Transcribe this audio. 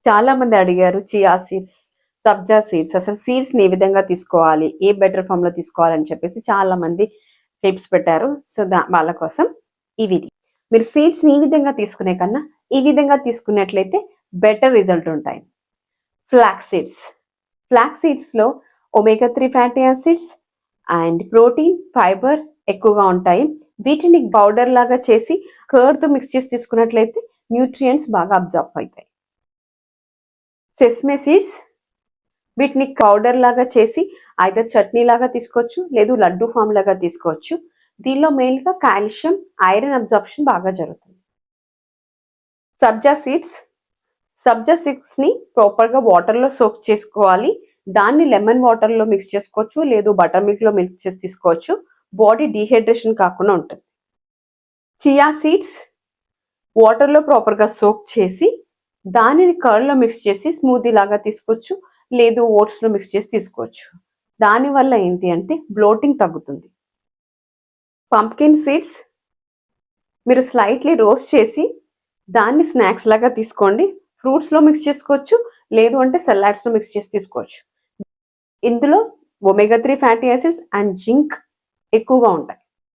చాలా మంది అడిగారు చియా సీడ్స్, సబ్జా సీడ్స్, అసలు సీడ్స్ ని ఏ విధంగా తీసుకోవాలి, ఏ బెటర్ ఫామ్ లో తీసుకోవాలని చెప్పేసి చాలా మంది టిప్స్ పెట్టారు. సో వాళ్ళ కోసం ఇవి. మీరు సీడ్స్ ని ఈ విధంగా తీసుకునే కన్నా ఈ విధంగా తీసుకున్నట్లయితే బెటర్ రిజల్ట్ ఉంటాయి. Flax seeds. ఫ్లాక్స్ సీడ్స్ లో omega 3 fatty acids and protein, fibre ఎక్కువగా ఉంటాయి. వీటిని పౌడర్ లాగా చేసి కర్డ్ తో మిక్స్ చేసి తీసుకున్నట్లయితే న్యూట్రియంట్స్ బాగా అబ్జార్బ్ అవుతాయి. సెస్మే సీడ్స్, వీటిని పౌడర్ లాగా చేసి ఐదర్ చట్నీ లాగా తీసుకోవచ్చు, లేదు లడ్డు ఫామ్ లాగా తీసుకోవచ్చు. దీనిలో మెయిన్ గా కాల్షియం, ఐరన్ అబ్జార్ప్షన్ బాగా జరుగుతుంది. సబ్జా సీడ్స్. సబ్జా సీడ్స్ ని ప్రాపర్ గా వాటర్ లో సోక్ చేసుకోవాలి. దాన్ని లెమన్ వాటర్ లో మిక్స్ చేసుకోవచ్చు, లేదు బటర్ మిల్క్ లో మిక్స్ చేసి తీసుకోవచ్చు. బాడీ డీహైడ్రేషన్ కాకుండా ఉంటుంది. చియా సీడ్స్ వాటర్ లో ప్రాపర్ గా సోక్ చేసి దానిని కర్డ్ లో మిక్స్ చేసి స్మూదీ లాగా తీసుకోవచ్చు, లేదు ఓట్స్ లో మిక్స్ చేసి తీసుకోవచ్చు. దానివల్ల ఏంటి అంటే బ్లోటింగ్ తగ్గుతుంది. పంప్కిన్ సీడ్స్ మీరు స్లైట్లీ రోస్ట్ చేసి దాన్ని స్నాక్స్ లాగా తీసుకోండి. ఫ్రూట్స్ లో మిక్స్ చేసుకోవచ్చు, లేదు అంటే సలాడ్స్ లో మిక్స్ చేసి తీసుకోవచ్చు. ఇందులో omega 3 fatty acids and zinc ఎక్కువగా ఉంటాయి.